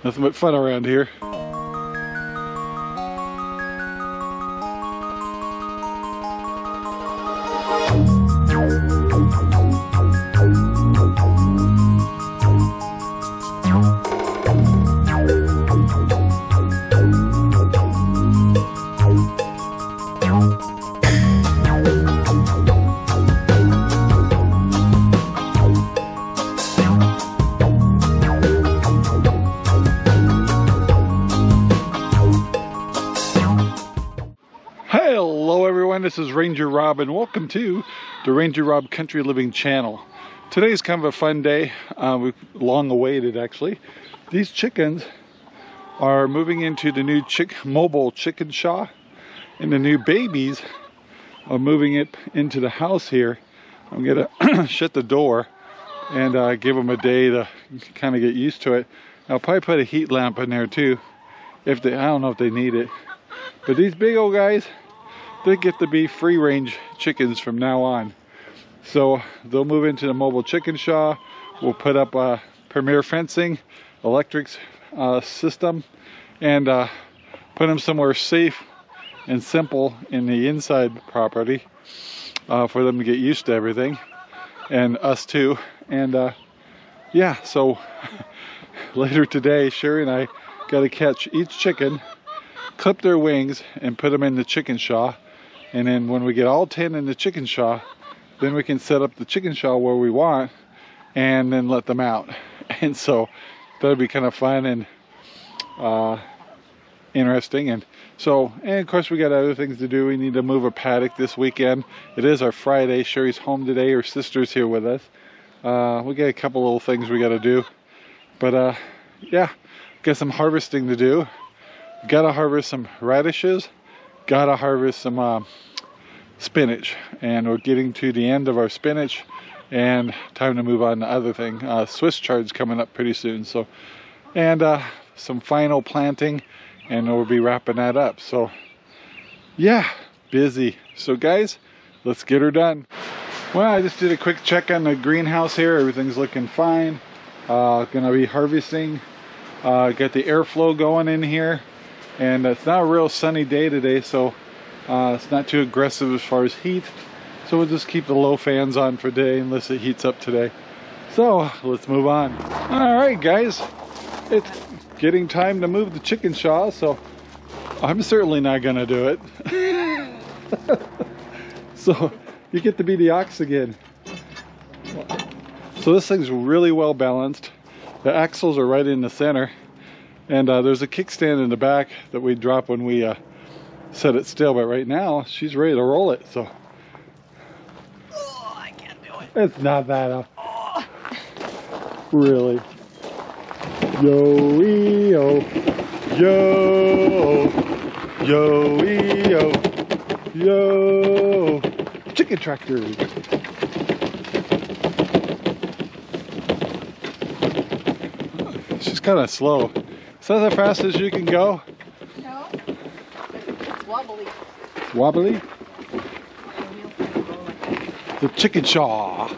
Nothing but fun around here. Hello everyone, this is Ranger Rob and welcome to the Ranger Rob Country Living channel. Today's kind of a fun day. We've long awaited actually. These chickens are moving into the new mobile chicken shaw, and the new babies are moving it into the house here. I'm gonna shut the door and give them a day to kind of get used to it. I'll probably put a heat lamp in there too, I don't know if they need it. But these big old guys, they get to be free range chickens from now on. So they'll move into the mobile chicken shaw. We'll put up premier fencing, electrics system, and put them somewhere safe and simple in the inside property for them to get used to everything, and us too. And yeah, so later today, Sherry and I got to catch each chicken, clip their wings, and put them in the chicken shaw. And then when we get all 10 in the chicken shaw, then we can set up the chicken shaw where we want and then let them out. And so that'll be kind of fun and interesting. And of course we got other things to do. We need to move a paddock this weekend. It is our Friday. Sherry's home today. Her sister's here with us. We got a couple little things we got to do. But yeah, got some harvesting to do. Got to harvest some radishes. Got to harvest some spinach, and we're getting to the end of our spinach and time to move on to other thing. Swiss chard's coming up pretty soon, so, and some final planting, and we'll be wrapping that up. So yeah, busy. So guys, let's get her done. Well, I just did a quick check on the greenhouse here. Everything's looking fine. Gonna be harvesting. Got the airflow going in here. And it's not a real sunny day today, so it's not too aggressive as far as heat. So we'll just keep the low fans on for today unless it heats up today. So let's move on. All right, guys, it's getting time to move the chicken shaw, so I'm certainly not gonna do it. So you get to be the ox again. So this thing's really well balanced. The axles are right in the center. And there's a kickstand in the back that we drop when we set it still. But right now, she's ready to roll it. So, oh, I can't do it. It's not that. Really. Yo-ee-oh. Yo. Yo-ee-oh. Yo. Chicken tractor. She's kind of slow. Is that as fast as you can go? No, it's wobbly. Wobbly? The chicken shaw.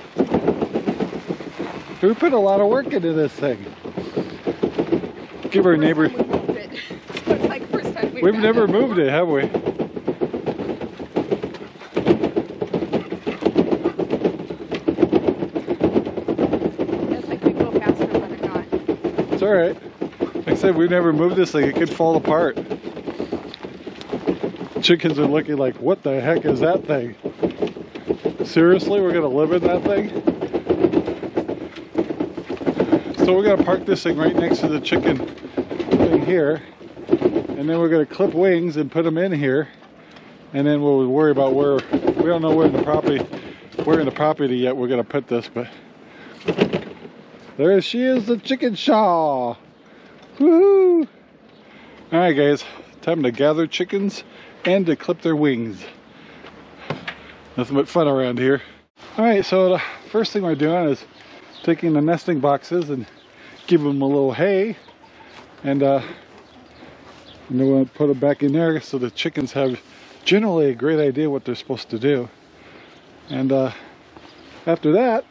We put a lot of work into this thing. Give our neighbor. So it's like first time We've never moved it, have we? It's like we go faster than it got. It's all right. Like I said, we've never moved this thing. It could fall apart. Chickens are looking like, what the heck is that thing? Seriously, we're gonna live in that thing? So we're gonna park this thing right next to the chicken thing here, and then we're gonna clip wings and put them in here, and then we'll worry about where. We don't know where in the property yet we're gonna put this, but there she is, the chicken shaw. Woohoo! Alright guys, time to gather chickens and to clip their wings. Nothing but fun around here. Alright, so the first thing we're doing is taking the nesting boxes and giving them a little hay, and then we'll put them back in there so the chickens have generally a great idea what they're supposed to do. And after that,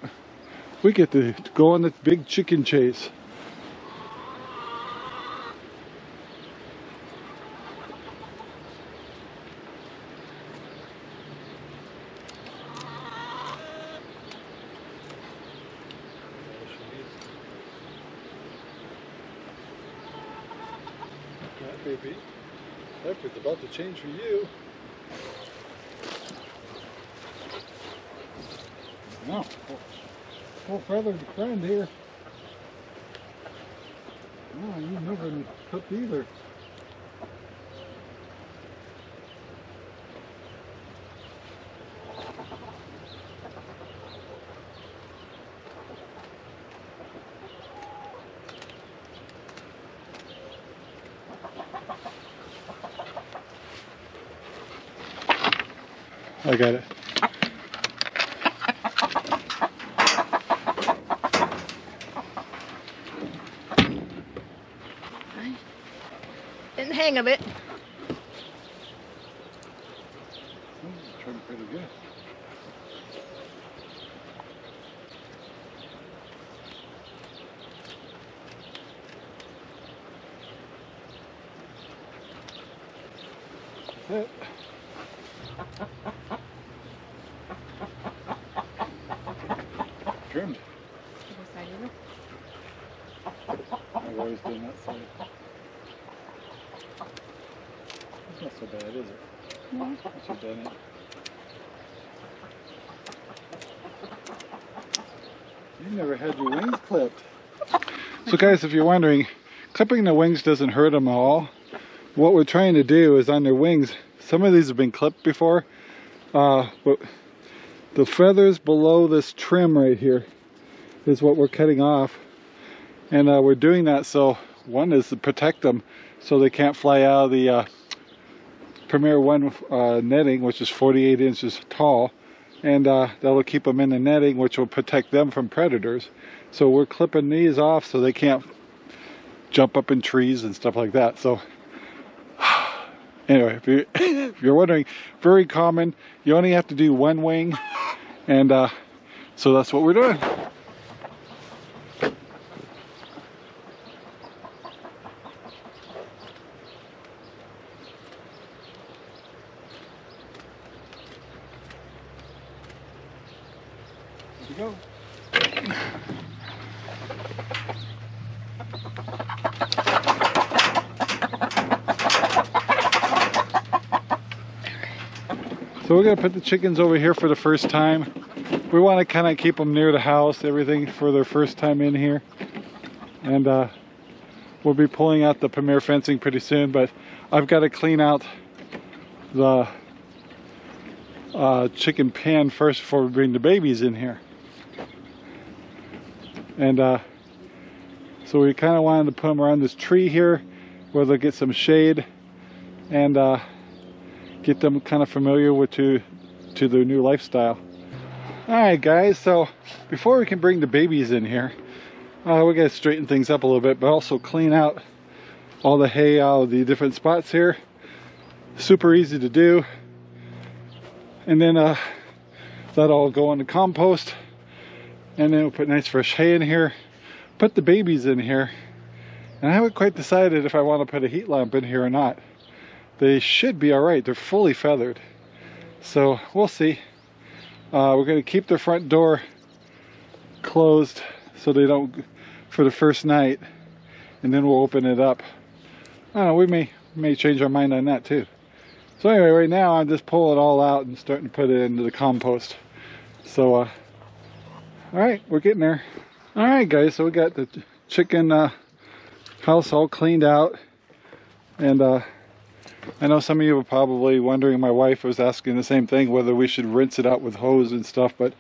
we get to go on this big chicken chase. That baby. Diaper's about to change for you. No. Full feathered friend here. No, you've never been clipped either. I got it. In the hang of it. Trim pretty good. That's it. Trimmed. I've always done that side. It's not so bad, is it? No. Once you've done it. You never had your wings clipped. So guys, if you're wondering, clipping the wings doesn't hurt them at all. What we're trying to do is on their wings, some of these have been clipped before, but the feathers below this trim right here is what we're cutting off. And we're doing that so, one is to protect them so they can't fly out of the Premier 1 netting, which is 48 inches tall. And that'll keep them in the netting, which will protect them from predators. So we're clipping these off so they can't jump up in trees and stuff like that. So anyway, if you're wondering, very common. You only have to do one wing, and so that's what we're doing. Here we go. So we're going to put the chickens over here for the first time. We want to kind of keep them near the house, everything for their first time in here. And we'll be pulling out the Premier fencing pretty soon, but I've got to clean out the chicken pen first before we bring the babies in here. And so we kind of wanted to put them around this tree here where they'll get some shade and get them kind of familiar with to their new lifestyle. Alright guys, so before we can bring the babies in here, we got to straighten things up a little bit, but also clean out all the hay out of the different spots here. Super easy to do. And then that'll go in the compost, and then we'll put nice fresh hay in here, put the babies in here, and I haven't quite decided if I want to put a heat lamp in here or not. They should be alright, they're fully feathered, so we'll see. We're going to keep the front door closed so they don't, for the first night, and then we'll open it up. I don't know, we may change our mind on that too. So anyway, right now I'm just pulling it all out and starting to put it into the compost. So alright, we're getting there. Alright guys, so we got the chicken house all cleaned out, and I know some of you were probably wondering, my wife was asking the same thing, whether we should rinse it out with hose and stuff, but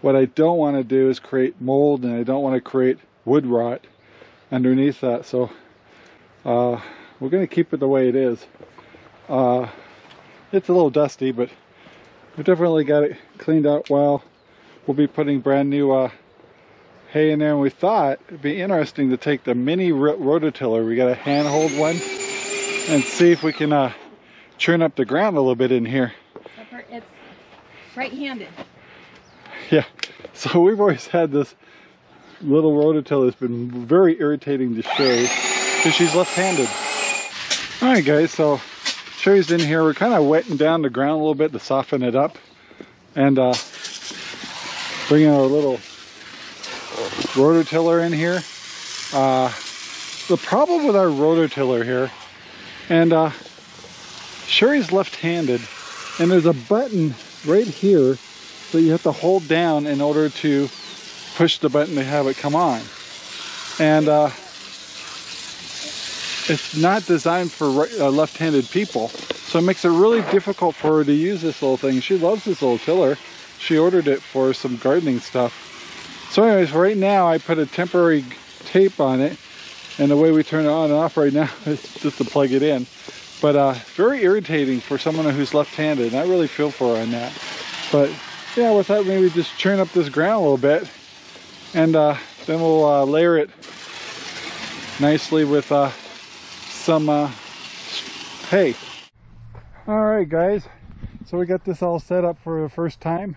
what I don't want to do is create mold, and I don't want to create wood rot underneath that, so we're going to keep it the way it is. It's a little dusty, but we definitely got it cleaned out well. We'll be putting brand new hay in there, and we thought it'd be interesting to take the mini rototiller. We got a handhold one, and see if we can churn up the ground a little bit in here. It's right-handed. Yeah, so we've always had this little rototiller that's been very irritating to Sherry because she's left-handed. Alright guys, so Sherry's in here. We're kind of wetting down the ground a little bit to soften it up, and bringing our little rototiller in here. The problem with our rototiller here And Sherry's left-handed, and there's a button right here that you have to hold down in order to push the button to have it come on. And it's not designed for left-handed people, so it makes it really difficult for her to use this little thing. She loves this little tiller. She ordered it for some gardening stuff. So anyways, right now I put a temporary tape on it, and the way we turn it on and off right now is just to plug it in. But very irritating for someone who's left-handed, and I really feel for her on that. But yeah, we thought maybe just churn up this ground a little bit, and then we'll layer it nicely with some hay. Alright guys, so we got this all set up for the first time.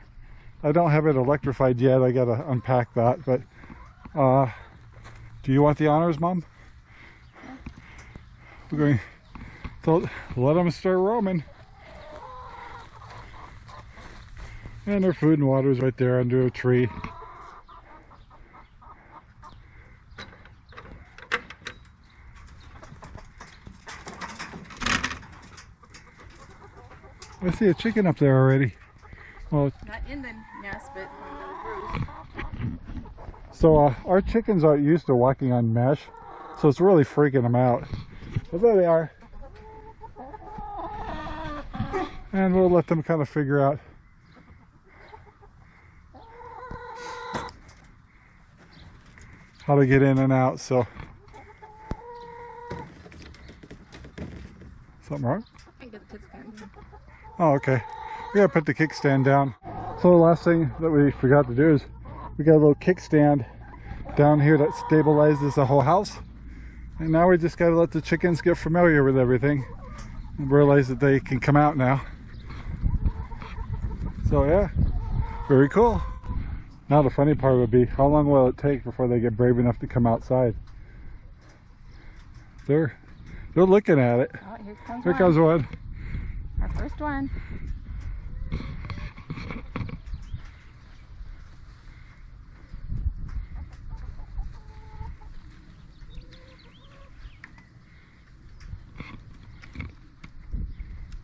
I don't have it electrified yet, I gotta unpack that, but do you want the honors, Mom? We're going to let them start roaming. And their food and water is right there under a tree. I see a chicken up there already. Well, Not in the nest, but on the roof. so our chickens aren't used to walking on mesh, so it's really freaking them out. But there they are. And we'll let them kind of figure out how to get in and out. So, something wrong? I can get the kickstand. Oh, okay. We gotta put the kickstand down. So the last thing that we forgot to do is we got a little kickstand down here that stabilizes the whole house. And now we just gotta let the chickens get familiar with everything and realize that they can come out now. So yeah, very cool. Now the funny part would be, how long will it take before they get brave enough to come outside? They're looking at it. Oh, here Here comes one. Our first one.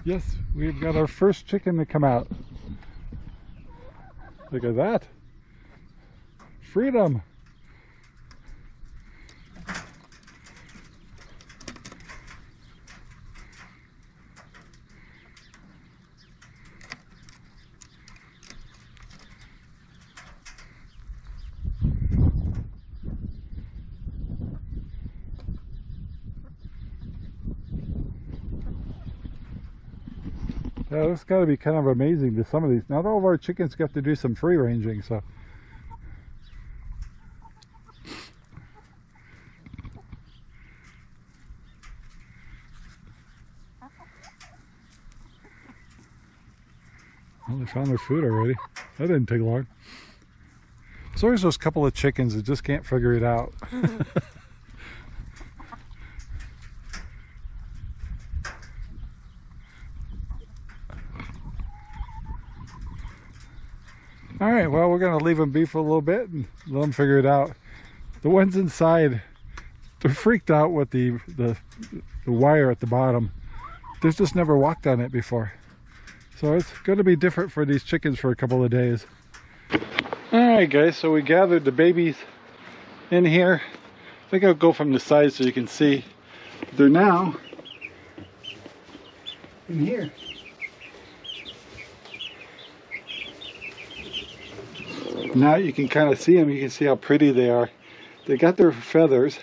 Yes, we've got our first chicken to come out. Look at that. Freedom. Yeah, this has got to be kind of amazing to some of these. Not all of our chickens have to do some free ranging, so. Well, they found their food already. That didn't take long. So there's those couple of chickens that just can't figure it out. All right, well, we're gonna leave them be for a little bit and let them figure it out. The ones inside, they're freaked out with the wire at the bottom. They've just never walked on it before. So it's gonna be different for these chickens for a couple of days. All right, guys, so we gathered the babies in here. I think I'll go from the side so you can see. They're now in here. Now you can kind of see them. You can see how pretty they are. They got their feathers.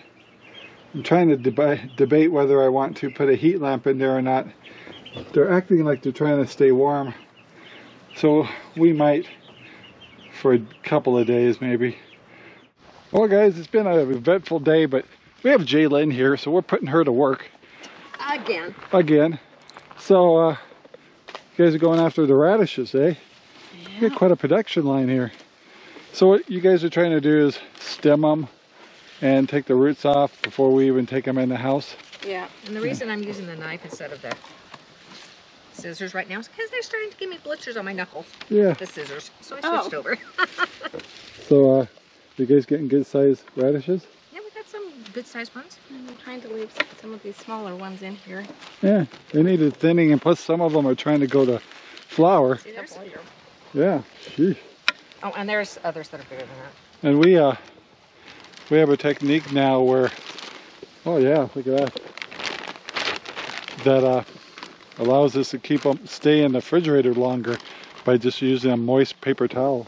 I'm trying to debate whether I want to put a heat lamp in there or not. They're acting like they're trying to stay warm. So we might for a couple of days maybe. Well guys, it's been an eventful day, but we have Jaylyn here, so we're putting her to work. Again. So you guys are going after the radishes, eh? Yeah. You got quite a production line here. So what you guys are trying to do is stem them and take the roots off before we even take them in the house? Yeah, and the reason I'm using the knife instead of the scissors right now is because they're starting to give me blisters on my knuckles. Yeah. The scissors. So I switched over. So you guys getting good sized radishes? Yeah, we got some good-sized ones? I'm trying to leave some of these smaller ones in here. Yeah, they needed thinning, and plus some of them are trying to go to flower. See, there's... Yeah, sheesh. Oh, and there's others that are bigger than that. And we have a technique now where, oh yeah, look at that. That allows us to keep them stay in the refrigerator longer by just using a moist paper towel.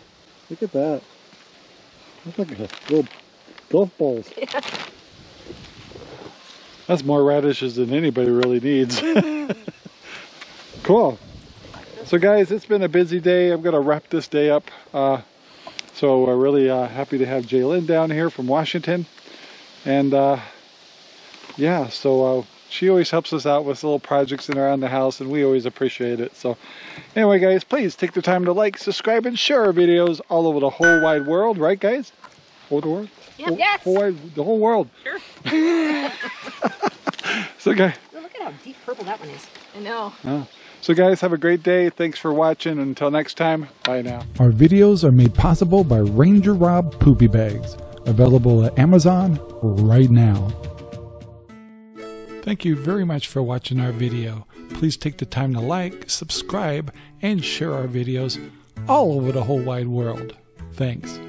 Look at that. That's like a little golf balls. Yeah. That's more radishes than anybody really needs. Cool. So guys, it's been a busy day. I'm gonna wrap this day up. So we're really happy to have Jaylyn down here from Washington. And yeah, so she always helps us out with little projects in around the house, and we always appreciate it. So anyway, guys, please take the time to like, subscribe, and share our videos all over the whole wide world. Right, guys? Whole world? Yep. Yes. The whole world. Sure. So guys. Look at how deep purple that one is. I know. So guys, have a great day. Thanks for watching. Until next time, bye now. Our videos are made possible by RangerRob Poopy Bags, available at Amazon right now. Thank you very much for watching our video. Please take the time to like, subscribe, and share our videos all over the whole wide world. Thanks.